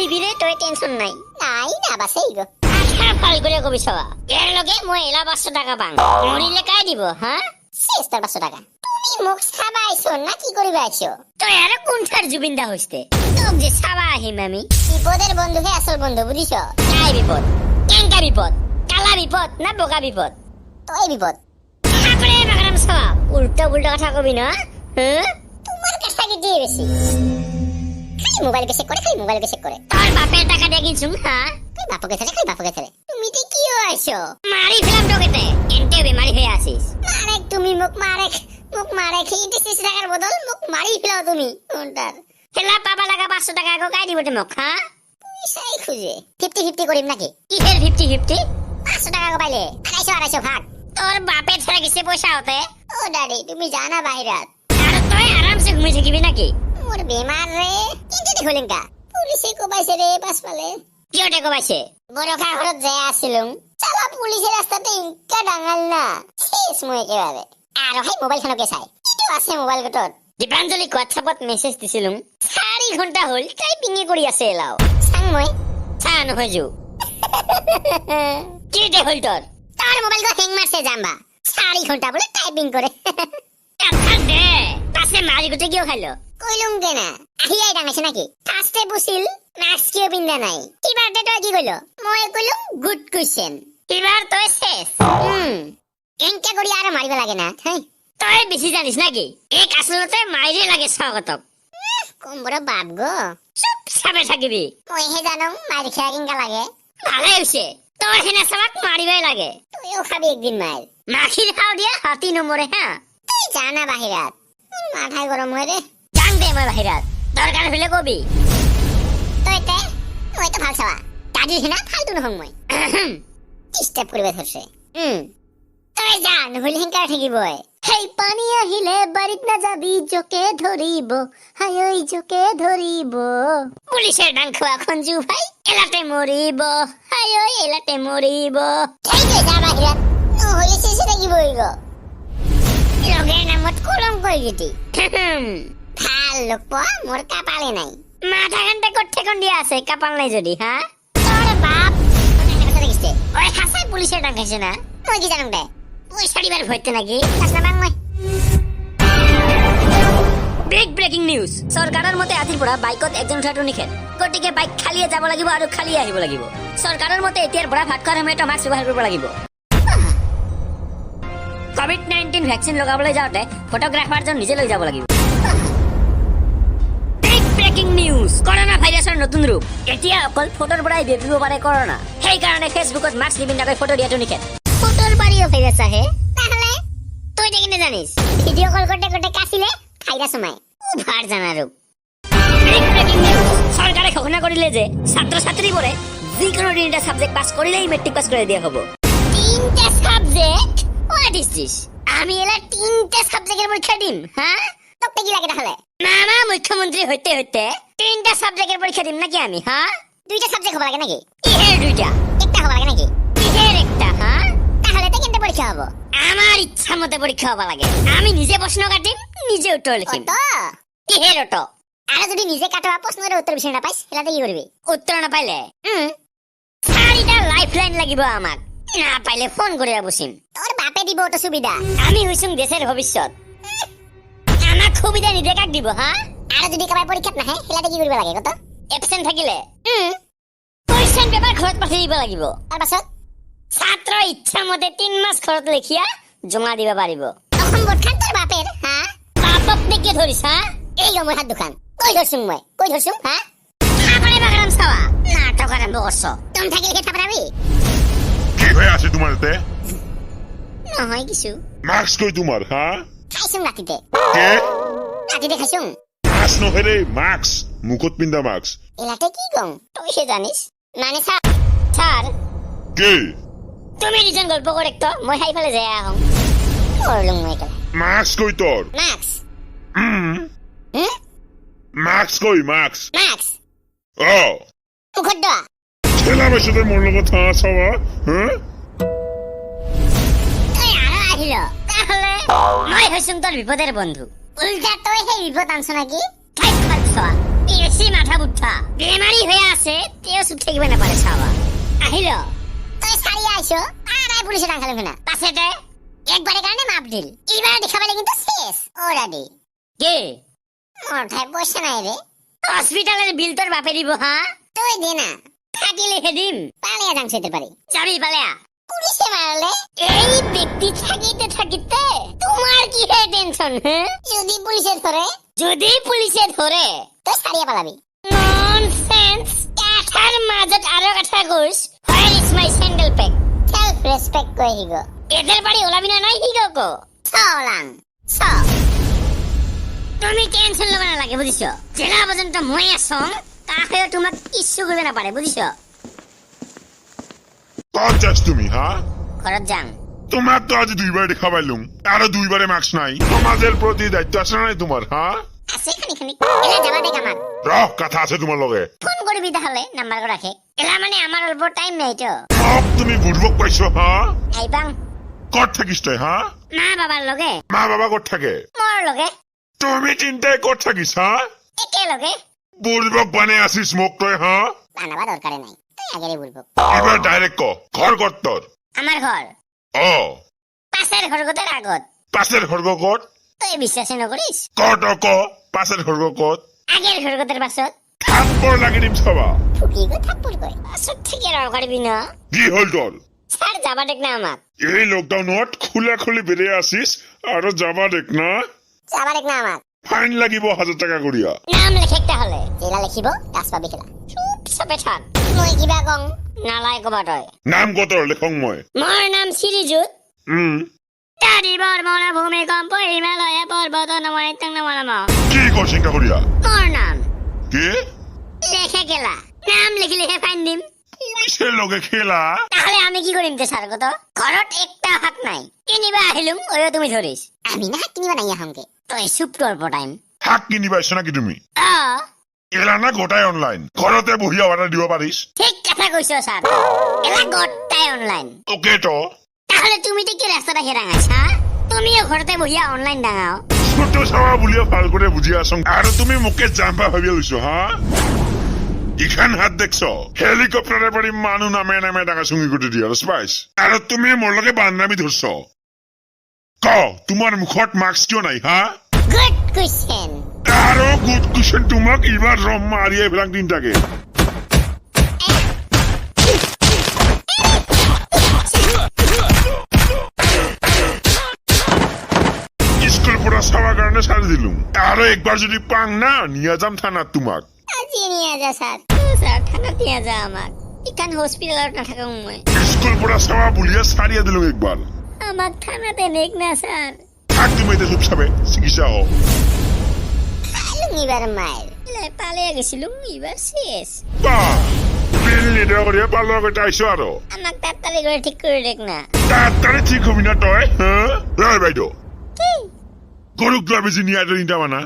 বাঁচিবিৰে তই টেনচন নাই নাই না বাঁচেই গো আচ্ছা ভাল করে কবি সবা এর লগে মই এলা 500 টাকা পাম মরিলে কাই দিব হ্যাঁ শেষ তোর 500 টাকা তুমি মুখ ছাবা আইছো না কি করিবা আইছো তুই আর কোনটার জুবিন্দা হইছে তোক যে ছাবা আহিম আমি বিপদের বন্ধু হে আসল বন্ধু বুঝিছ কাই বিপদ কেনকা বিপদ কালা বিপদ না বোকা বিপদ তোই বিপদ আপরে বাগরাম সবা উল্টা উল্টা কথা কবি না হ্যাঁ তোমার কথা কি দিয়ে বেশি খালি মোবাইল বেশি করে তোর বাপের টাকা দিয়ে কিনছু হ্যাঁ কই বাপকে ছেলে তুমি তে কি হইছো মারি ফেলাম তোকেতে এনতে বেমারি হয়ে আসিস মারে তুমি মুখ মারে খেয়ে দিছিস টাকার বদল মুখ মারি ফেলাও তুমি কোনটার খেলা পাবা লাগা 500 টাকা গো কাই দিবতে মুখ হ্যাঁ পয়সাই খুঁজে 50-50 করিম নাকি কিসের 50-50 500 টাকা গো পাইলে 250 ভাগ তোর বাপের ছেলে কিসে পয়সা হতে ও দাদি তুমি জানা বাইরাত আর তুই আরামসে ঘুমিয়ে থাকিবি নাকি মোর বেমার রে কিন্তু দেখলেন কা পুলিশে কোবাইছে রে পাসপালে কিওটে কোবাইছে বড় খা ঘরত যায় আসিলুম চালা পুলিশের রাস্তাতে ইনকা ডাঙাল না শেষ মই একেবারে আর হাই মোবাইল খানকে চাই ইটো আছে মোবাইল গটত দীপাঞ্জলি হোয়াটসঅ্যাপত মেসেজ দিছিলুম 4 ঘন্টা হল টাইপিং কৰি আছে এলাও সাং মই সান হজু কি দে হল তোর তার মোবাইল গো হ্যাং মারছে জাম্বা 4 ঘন্টা বলে টাইপিং করে কথা দে পাছে মারি গতে কিও খাইলো কইলুম কেনা আহিয়াই ডাঙাইছে নাকি ফাস্টে বুছিল মাস্ক কিও পিন্দা নাই এবার দে তো কি কইলো মই কইলুম গুড কোশ্চেন এবার তো শেষ এনকে করি আর মারিবা লাগে না হাই তুই বেশি জানিস নাকি এক আসলতে মাইরে লাগে স্বাগতক কম বড় বাপ গো সব সাবে থাকিবি মই হে জানো মারি খেয়া কিনকা লাগে ভালে হইছে তোর হেনা সামাক মারিবাই লাগে তুইও খাবি একদিন মাইর মাখির খাও দিয়া হাতি নমরে হ্যাঁ তুই জানা বাহিরাত মাথায় গরম হয় রে জান দে মই বাহিরাত দরকার হইলে কবি তুই তো ভাল ছাওয়া দাদি হেনা ফালতু নহং মই স্টেপ করিবে ধরছে তুই জান হইলে হেনকা থাকিবই হেই পানি আহিলে বাড়িত না যাবি জোকে ধরিব হাই ওই জোকে ধরিব পুলিশের ডাং খোয়া খঞ্জু ভাই এলাতে মরিব হাই ওই এলাতে মরিব এই যে যা বাহিরাত ও হইলে শেষে থাকিবই গো লগের নামত কলম কই গিটি ভাল লোক পোৱা মোর কাপালে নাই মাথা ঘন্টা কোঠে কোন দিয়া আছে কাপাল নাই যদি হ্যাঁ তোর বাপ কথা দেখিছে ওই হাসাই পুলিশের ডাং খাইছে না মই কি জানো দে ওই শাড়িবার ভইতে নাকি আসনা বাং মই বিগ ব্রেকিং নিউজ সরকারের মতে আজিৰ পৰা বাইকত একজন উঠাটো নিষেধ গতিকে বাইক খালিয়ে যাব লাগিব আৰু খালি আহিব লাগিব সরকারের মতে এতিয়াৰ পৰা ভাত খোৱাৰ সময়ত মাস্ক ব্যৱহাৰ কৰিব লাগিব কোভিড-19 ভ্যাকসিন লগাবলৈ যাওঁতে ফটোগ্ৰাফাৰজন নিজে লৈ যাব লাগিব বিগ ব্রেকিং নিউজ করোনা ভাইরাসৰ নতুন ৰূপ এতিয়া অকল ফটোৰ পৰাই বিয়পিব পাৰে করোনা সেই কাৰণে ফেসবুকত মাস্ক নিপিন্ধাকৈ ফটো দিয়াটো নিষেধ ফটোর বাড়িও ভাইরাস আহে তাহলে তুই দেখি না জানিস ভিডিও কল করতে কাছিলে ভাইরাস সময় ভার জানা রূপ সরকারে ঘোষণা করিলে যে ছাত্র ছাত্রী বলে যিকোনো তিনটা সাবজেক্ট পাস করিলেই মেট্রিক পাস করে দেওয়া হবো তিনটা সাবজেক্ট হোয়াট ইজ দিস আমি এলা তিনটা সাবজেক্টের পরীক্ষা দিম হ্যাঁ তোকে কি লাগে তাহলে মামা মুখ্যমন্ত্রী হইতে হইতে তিনটা সাবজেক্টের পরীক্ষা দিম নাকি আমি হ্যাঁ দুইটা সাবজেক্ট হবা লাগে নাকি কিহের দুইটা একটা হবা লাগে নাকি কিহের একটা হ্যাঁ তাহলে তো কিন্তু পরীক্ষা হবো আমার ইচ্ছা মতে পরীক্ষা হবা লাগে আমি নিজে প্রশ্ন কাটিম নিজে উত্তর লিখিম কিহের অটো আর যদি নিজে কাটোয়া প্রশ্নের উত্তর বিষয় না পাইস এলাতে কি করবি উত্তর না পাইলে 4টা লাইফলাইন লাগিব আমাক না পাইলে ফোন করে বসিম তোর বাপে দিব তো সুবিধা আমি হইছুম দেশের ভবিষ্যৎ আমাক সুবিধা নিদে কাক দিব হ্যাঁ আর যদি কাবাই পরীক্ষা না হয় এলাতে কি করব লাগে কত এবসেন্ট থাকিলে কোয়েশ্চন পেপার ঘৰত পাঠিয়ে দিব লাগিব আর পাছত ছাত্র ইচ্ছা মতে 3 মাস খরচ লিখিয়া জমা দিবা পারিব তখন বটখান তোর বাপের হ্যাঁ বাপক দেখে ধরিস হ্যাঁ এই গো মোর হাত দোকান কই ধরছুম হ্যাঁ আপনি বাগরাম সাওয়া নাটক আরম্ভ করছো তুমি থাকি লিখে থাপড়াবি কি হয়ে আছে তোমার তে না হয় কিছু মাস্ক কই তোমার হ্যাঁ খাইছুম রাতিতে কে রাতিতে খাইছুম মাস্ক নহরে মাস্ক মুখত পিন্দা মাস্ক এলাতে কি গম তুই সে জানিস মানে স্যার কে তুমি রিজন গল্প করে তো মই হাই ফেলে যায় আহম করলুম মই কলা মাস্ক কই তোর ম্যাক্স মাস্ক কই মাস্ক ও মুখত দা ছেলা বসে মোর লগত থাসাওয়া হ্যাঁ তুই আর আহিল তাহলে মই হইছুম তোর বিপদের বন্ধু উল্টা তুই সেই বিপদ আনছ নাকি খাই খাচ্ছা বেশি মাথা বুদ্ধা বেমারি হয়ে আছে তেও চুপ থাকিব নাপাৰে চাবা আহিল তই চাৰি আইছো আৰাই পুলিশে ডাঙালে না পাছেতে একবারে কারণে মাপ দিল এবার দেখাবেলে কিন্তু শেষ ও দাদি কে মাথায় পয়সা নাই রে হসপিটালের বিল তোর বাপে দিব হ্যাঁ তুই দে না থাকিলে হেদিম পালিয়া যাং সেতে পারি যাবি পালিয়া পুলিশে মারলে এই ব্যক্তি থাকিতে তোমার কি হে টেনশন হ্যাঁ যদি পুলিশে ধরে তো সারিয়া পালাবি ননসেন্স কাঠার মাজত আরো কাঠা গোস where is my sandal pack self respect কই হিগো এদের বাড়ি ওলাবি না নাই হিগো কো সলাং স তুমি টেনশন লবা না লাগে বুঝিছো জেলা পর্যন্ত মই আসং তাহলে তোমাক কিচ্ছু করবে না পারে বুঝিছো কত যাস তুমি হ্যাঁ ঘরত যাং তোমার তো আজ দুইবার দেখা পাইলুম আরো দুইবারে মার্কস নাই সমাজের প্রতি দায়িত্ব আছে নাই তোমার হ্যাঁ আছে খানি এলা যাবা দেখ আমার রহ কথা আছে তোমার লগে ফোন করবি তাহলে নাম্বার রাখে এলা মানে আমার অল্প টাইম নাই তো সব তুমি বুড়বক পাইছো হ্যাঁ আইবাং কত থাকিস তই হ্যাঁ মা বাবার লগে মা বাবা কত থাকে মোর লগে তুমি চিন্তায় কত থাকিস হ্যাঁ একে লগে বুড়বক বানে আসিস মোক তই হ্যাঁ বানাবা দরকার নাই তুই আগেরে বলবো এবার ডাইরেক্ট ক ঘর কত তোর আমার ঘর ও পাশের ঘরগতের আগত পাশের ঘর কত তুই বিশ্বাস নকরিস কত ক পাশের ঘর কত আগের ঘরগতের পাছত থাপ্পড় লাগি দিম সবা ফুকি গো থাপ্পড় কই পাছত থেকে রাও করবি না কি হল তোর স্যার যাবা দেখ না আমাক এই লকডাউনত খুলি বেরিয়ে আসিস আর যাবা দেখ না যাবা দেখ না আমাক ফাইন লাগিব 1000 টাকা করিয়া নাম লেখে একটা হলে জেলা লিখিব গাছ পাবি খেলা চুপ চাপে থাক মই কিবা কং নালাই কবা তই নাম কত লেখং মই মোর নাম শ্রীযুত দাদি বর্মনা ভূমিকম্প হিমালয় পর্বত নমনিত্যং নমো নমঃ কি করছিস করিয়া মোর নাম কি লেখে গেলা নাম লিখে ফাইন দিম পুলিশের লগে খেলা তাহলে আমি কি করিম তে স্যার কত ঘরত একটা হাত নাই কিনিবা আহিলুম ওয়ো তুমি ধরিস আমি না হাত কিনিবা নাই আহংকে তুই চুপ করব টাইম হাক কিনিবা আইছ নাকি তুমি আ এলা না গোটাই অনলাইন ঘরতে বহিয়া অর্ডার দিব পারিস ঠিক কথা কইছো স্যার এলা গট্টাই অনলাইন ওকে তো তাহলে তুমি তো কি রাস্তাটা হেরাঙাছ হ্যাঁ তুমিও ঘরতে বহিয়া অনলাইন ডাঙাও ছোট চাওয়া বুলিও ভাল করে বুঝি আছো আৰু তুমি মোকে জাম্পা ভাবি লৈছো হ্যাঁ ইখান হাত দেখছ হেলিকপ্টারে পৰি মানুহ নামে ডাঙা চুঙি গুটি দিয়া স্পাইস আৰু তুমি মোৰ লগে বান্দামি ধৰছ ক তোমাৰ মুখত মাস্ক কিয় নাই হ্যাঁ গুড কোশ্চেন আৰু গুড কুশন তোমাক ইবাৰ ৰম মাৰি এইবিলাক দিন থাকে স্কুল পৰা চাৱাৰ কাৰণে ছাড়ি দিলুম আৰু একবাৰ যদি পাং না নিয়া যাম থানাত তোমাক আজি নিয়া যা স্যার স্যার থানাত নিয়া যা আমাক ইখান হসপিটালত নাথাকো মই স্কুল পৰা চাৱা বুলিয়া ছাড়িয়া দিলুম একবাৰ আমাক থানাতে নেক না স্যার থাক তুমি এতিয়া চুপ চাবে চিকিৎসা হও পালুম এবার মায়ের পালিয়ে গেছিলুম এবার শেষ বিল নিদিয়া কৰি পালৰ আগতে আহিছো আৰু আমাক তাড়াতাড়ি করে ঠিক করে দেখ না তাড়াতাড়ি ঠিক হবি না তই হ্যাঁ বাইদেউ কি গৰুক লোৱা বেছি নিয়া তিনিটা মানা